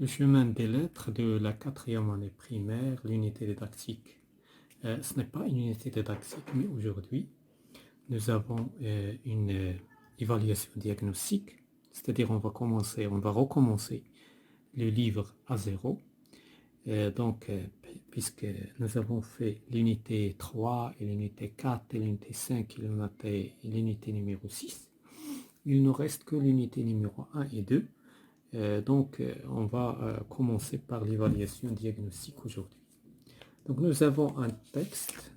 Le chemin des lettres de la quatrième année primaire, l'unité didactique. Ce n'est pas une unité didactique, mais aujourd'hui, nous avons une évaluation diagnostique, c'est-à-dire on va recommencer le livre à zéro. Puisque nous avons fait l'unité 3 et l'unité 4 et l'unité 5 et l'unité numéro 6, il ne reste que l'unité numéro 1 et 2. On va commencer par l'évaluation diagnostique aujourd'hui. Donc, nous avons un texte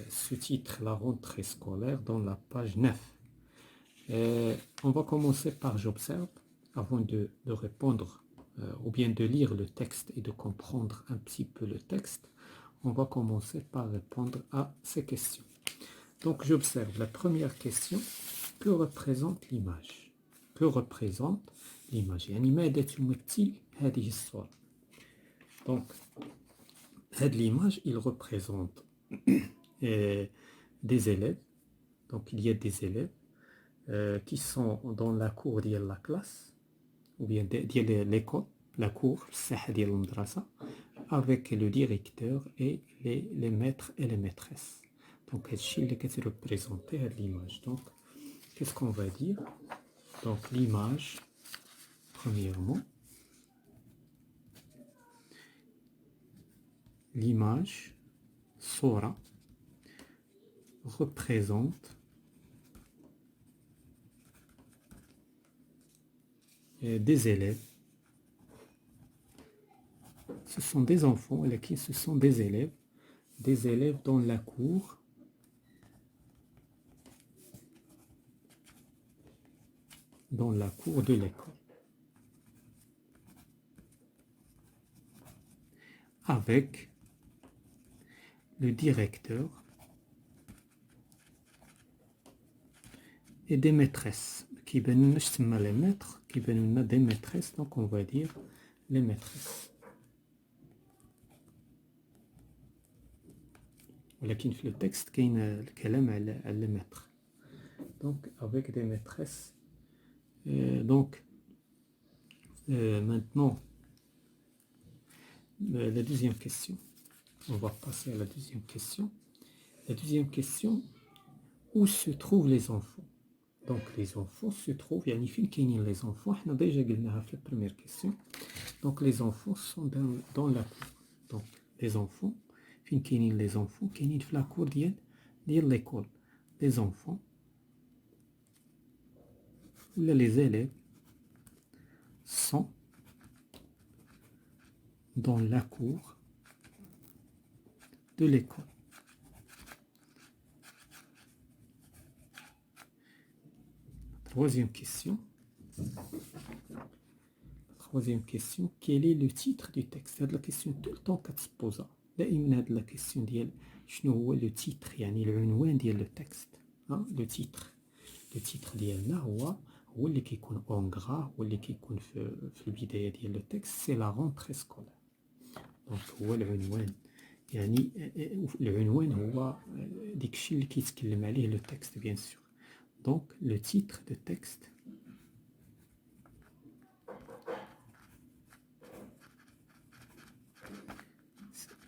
sous-titre La rentrée scolaire dans la page 9. On va commencer par j'observe avant de répondre ou bien de lire le texte et de comprendre un petit peu le texte. On va commencer par répondre à ces questions. Donc, j'observe la première question. Que représente l'image? Que représente l'image؟ يعني ماذا تمثل هذه الصورة؟ Donc, cette image, il représente des élèves. Donc, il y a des élèves qui sont dans la cour de la classe, ou bien de l'école, la cour, avec le directeur et les maîtres et les maîtresses. Donc, c'est représenté à l'image. Donc, qu'est-ce qu'on va dire? Donc, l'image, premièrement, l'image, Sora, représente des élèves. Ce sont des enfants, ce sont des élèves dans la cour de l'école, avec le directeur et des maîtresses. Qui viennent les maîtres, qui viennent des maîtresses, donc on va dire les maîtresses. ولكن في le texte كاين الكلام على les maîtres. Donc avec des maîtresses. Maintenant, la deuxième question. On va passer à la deuxième question. La deuxième question, où se trouvent les enfants? Donc les enfants se trouvent, يعني فين كاينين les enfants؟ احنا déjà قلناها في la première question. Donc les enfants sont dans la cour. Donc les enfants, فين كاينين les enfants؟ كاينين في la cour ديال l'école. Les enfants, les élèves sont dans la cour de l'école. Troisième question. Quel est le titre du texte? C'est la question tout le temps qu'elle se pose. دائما la question ديال شنو هو le titre، يعني العنوان ديال le texte. Le titre ديالنا هو اللي كيكون اون غرا، هو اللي كيكون في البداية ديال le texte. C'est la rentrée scolaire. Donc هو العنوان، يعني العنوان هو داكشي اللي كيتكلم عليه le texte bien sûr. Donc le titre de texte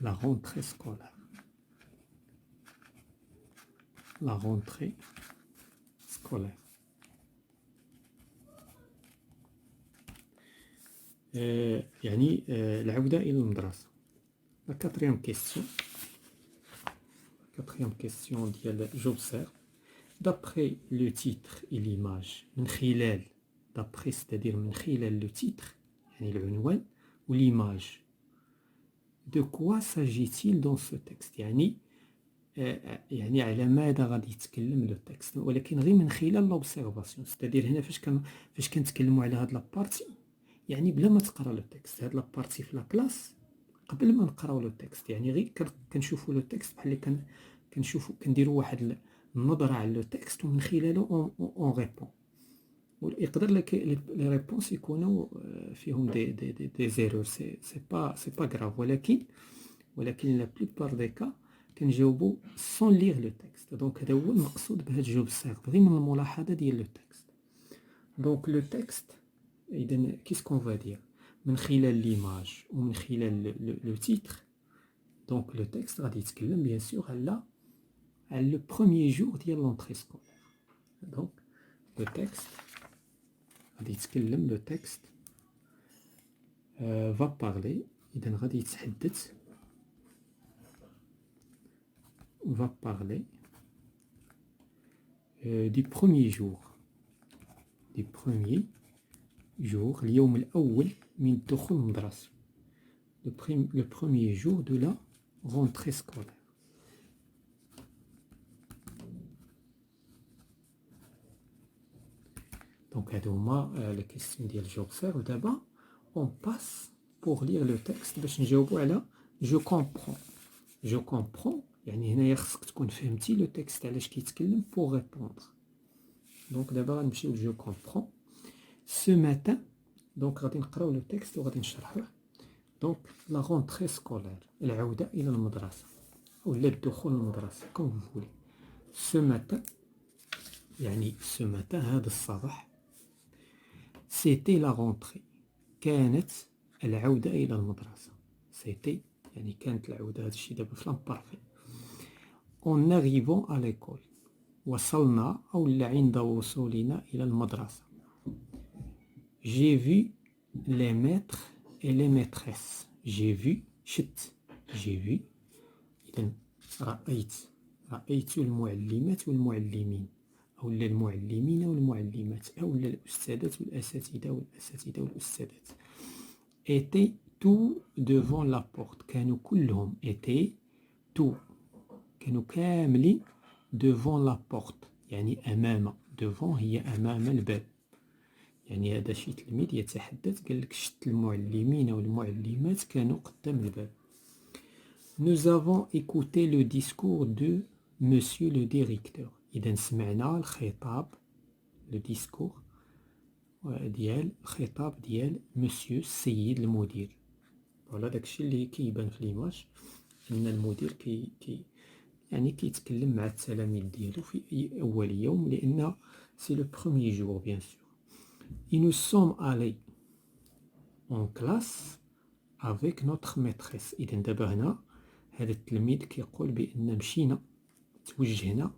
la rentrée scolaire. La rentrée scolaire. يعني العودة إلى المدرسة. La quatrième question ديال j'observe. D'après le titre et l'image, من خلال d'après c'est-à-dire من خلال le titre يعني العنوان ou l'image. De quoi s'agit-il dans ce texte؟ يعني على ماذا غادي يتكلم لو تكست، ولكن غير من خلال لوبسيرفاسيون. c'est-à-dire هنا فاش كنتكلموا على هاد لابارتي، يعني بلا ما تقرا لو تكست. هاد لابارتي في لا كلاس قبل ما نقراو لو تكست، يعني غير كنشوفوا لو تكست بحال كنشوفوا كنديروا واحد النظره على لو تكست ومن خلاله اون ريبون. ويقدر لك لي ريبونس يكونوا فيهم دي زيرور، سي با غراف، ولكن لا بلوبار دي كا كنجاوبوا سون ليغ لو تكست. دونك هذا هو المقصود بهاد جوبسيرف، غير من الملاحظه ديال لو تكست. دونك لو تكست، اذا كيسكون فا دير؟ من خلال l'image ومن خلال le titre. Donc le texte غادي يتكلم bien sûr على le premier jour ديال l'entrée scolaire. Donc le texte غادي يتكلم, le texte va parler, إذن غادي يتحدث, va parler du premier jour, اليوم الأول من دخول المدرسة, le premier jour de la rentrée scolaire. Donc هادو هما les questions ديال j'observe. دابا on passe pour lire le texte باش نجاوبو على je comprends. يعني هنايا خصك تكون فهمتي لو تكست علاش كيتكلم pour répondre. دونك دابا غنمشيو ل je comprends. Ce matin, دونك غادي نقراو لو تكست وغادي نشرحوه. دونك لا رونتري سكولير, العودة إلى المدرسة ولا الدخول للمدرسة كوم فولي. ce matin يعني ce matin هذا الصباح, c'était la rentrée, كانت العودة إلى المدرسة. c'était يعني كانت العودة, هذا الشيء دابا في لامبارفي. en arrivant à l'école, وصلنا أو عند وصولنا إلى المدرسة. j'ai vu les maîtres et les maîtresses. j'ai vu شت, j'ai vu إذن رأيت المعلمات والمعلمين, أو المعلمين والمعلمات, أو الأستاذات والأساتذة والأستاذات. étaient tout devant la porte, كانوا كلهم, étaient tout, كانوا كاملين devant la porte يعني أمام, devant هي أمام الباب. يعني هذا شي تلميذ يتحدث, قال لك شت المعلمين والمعلمات كانوا قدام الباب. Nous avons écouté le discours de monsieur le directeur. إذا سمعنا الخطاب, le discours ديال الخطاب ديال monsieur السيد المدير. ولا داكشي اللي كيبان في ليماج, ان المدير يعني كيتكلم مع التلاميذ ديالو في اول يوم, لان سي لو بروميي جور بيان سور. Et nous sommes allés en classe avec notre maîtresse. إذن دابا هنا هذا التلميذ كيقول بأن مشينا, توجهنا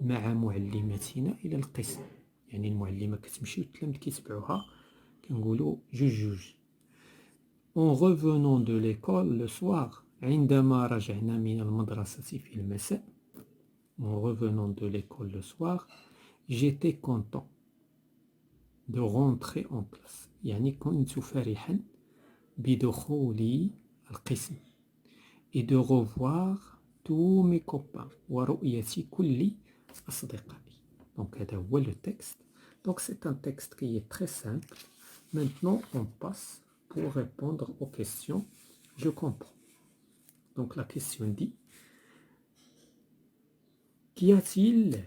مع معلمتنا إلى القسم. يعني المعلمة كتمشي والتلاميذ كيتبعوها, كنقولوا جوج. En revenant de l'école le soir, عندما رجعنا من المدرسة في المساء, en revenant de l'école le soir, j'étais content de rentrer en classe. يعني كنت فرحا بدخولي القسم. et de revoir tous mes copains, ورؤية كل أصدقائي. Donc هذا هو le texte. Donc c'est un texte qui est très simple. Maintenant on passe pour répondre aux questions. Je comprends. Donc la question dit, qu'y a-t-il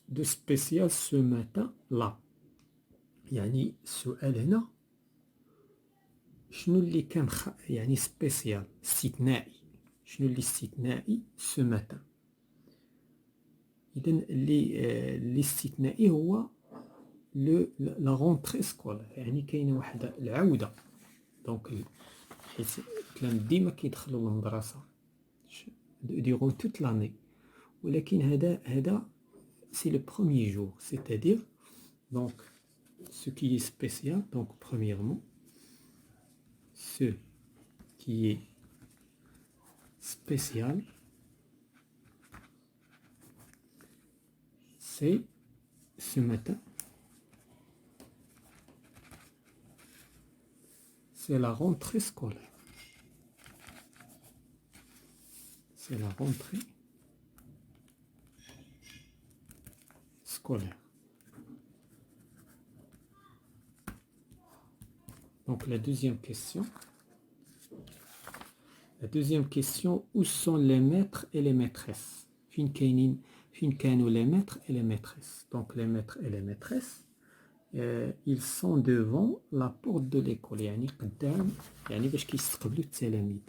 de spécial ce matin là? يعني السؤال هنا شنو اللي كان يعني سبيسيال, استثنائي, شنو اللي استثنائي ce matin. إذن اللي استثنائي هو لا رونتري سكولير, يعني كاينه واحد العوده. دونك حيت التلاميذ ديما كيدخلوا للمدرسه ديغون توت لاني, ولكن هذا سي لو بروميي جور, c'est-à-dire donc ce qui est spécial. Donc premièrement, ce qui est spécial, c'est ce matin, c'est la rentrée scolaire. C'est la rentrée scolaire. Donc la deuxième question. La deuxième question, où sont les maîtres et les maîtresses? فين كانوا les maîtres et les maîtresses. Donc les maîtres et les maîtresses, ils sont devant la porte de l'école, يعني قدام, يعني باش كيستقبلوا التلاميذ.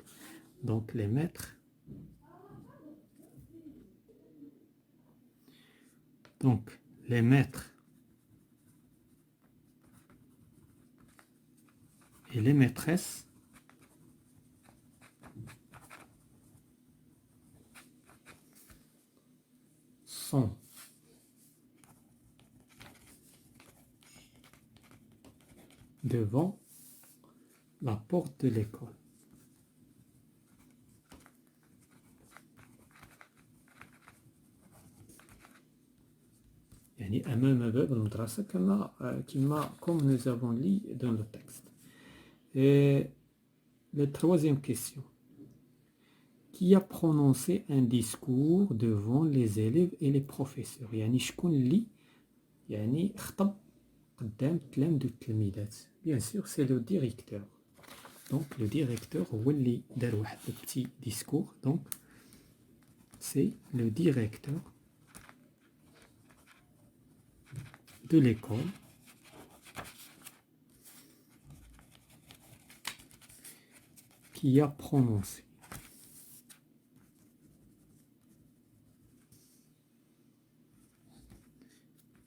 Donc les maîtres, donc les maîtres et les maîtresses sont devant la porte de l'école. يعني أمام باب المدرسة comme nous avons lu dans le texte. Et la troisième question. Qui a prononcé un discours devant les élèves et les professeurs؟ يعني شكون اللي يعني خطب قدام التلاميذ والتلميذات؟ Bien sûr, c'est le directeur. Donc le directeur هو اللي دار واحد le petit discours. Donc c'est le directeur de l'école qui a prononcé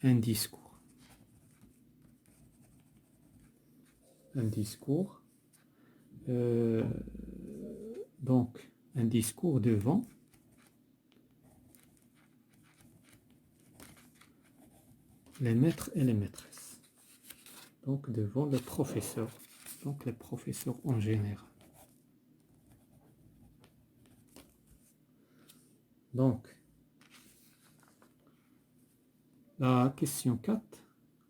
un discours. Un discours. Donc un discours devant les maîtres et les maîtresses. Donc devant le professeur. Donc les professeurs en général. Donc la question 4.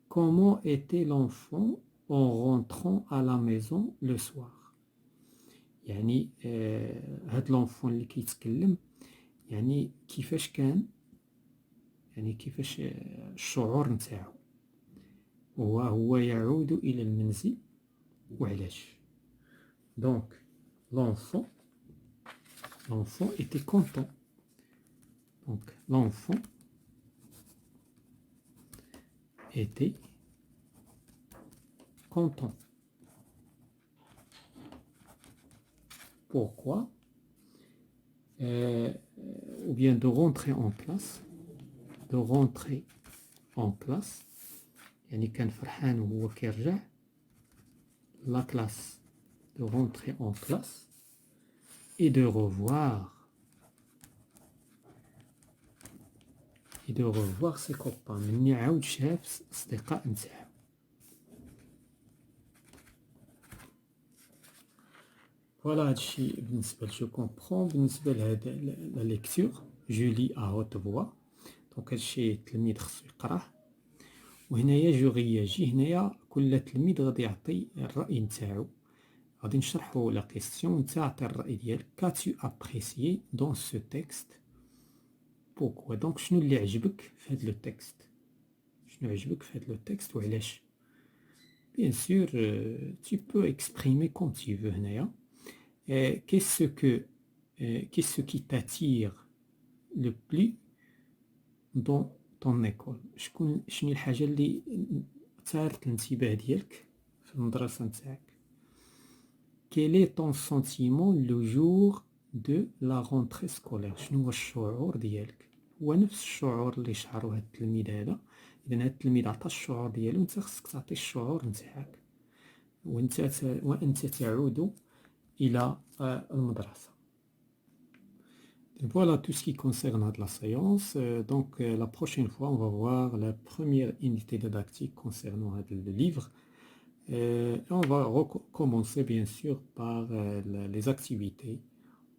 Comment était l'enfant en rentrant à la maison le soir؟ يعني هاد l'enfant اللي كيتكلم يعني كيفاش كان، يعني كيفاش الشعور نتاعو وهو يعود إلى المنزل وعلاش. Donc l'enfant était content. Donc l'enfant était content. Pourquoi? Ou bien de rentrer en classe. De rentrer en classe. يعني كان فرحان وهو كيرجع. La classe. De rentrer en classe. Et de revoir. Et de revoir ses copains. مني عاود شاف أصدقاء نتاعو. Voilà هادشي بالنسبة جو كومبخون بالنسبة لهاد لا ليكتور. جو لي ا هوت فوا. دونك هادشي التلميذ خصو يقراه. وهنايا جو غياجي، هنايا كل تلميذ غادي يعطي الرأي نتاعو. غادي نشرحو لا كيسيون نتا عطي الرأي ديالك. كاتو ابريسيي دون سو تكست؟ بوكوا؟ دونك شنو اللي عجبك في هاد لو تكست؟ شنو عجبك في هاد لو تكست وعلاش؟ Bien sûr, tu peux exprimer comme tu veux هنايا. Qu'est-ce qui t'attire le plus dans ton école؟ شنو الحاجة اللي ثارت الانتباه ديالك في المدرسة نتاعك؟ Quel est ton sentiment le jour de la rentrée scolaire؟ شنو هو الشعور ديالك؟ هو نفس الشعور اللي شعرو هاد التلميذ هذا. إذا هاد التلميذ عطا الشعور ديالو، نتا خصك تعطي الشعور نتاعك وأنت تعود إلى المدرسة. Voilà tout ce qui concerne la séance. Donc la prochaine fois, on va voir la première unité didactique concernant le livre. On va recommencer bien sûr par les activités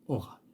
orales.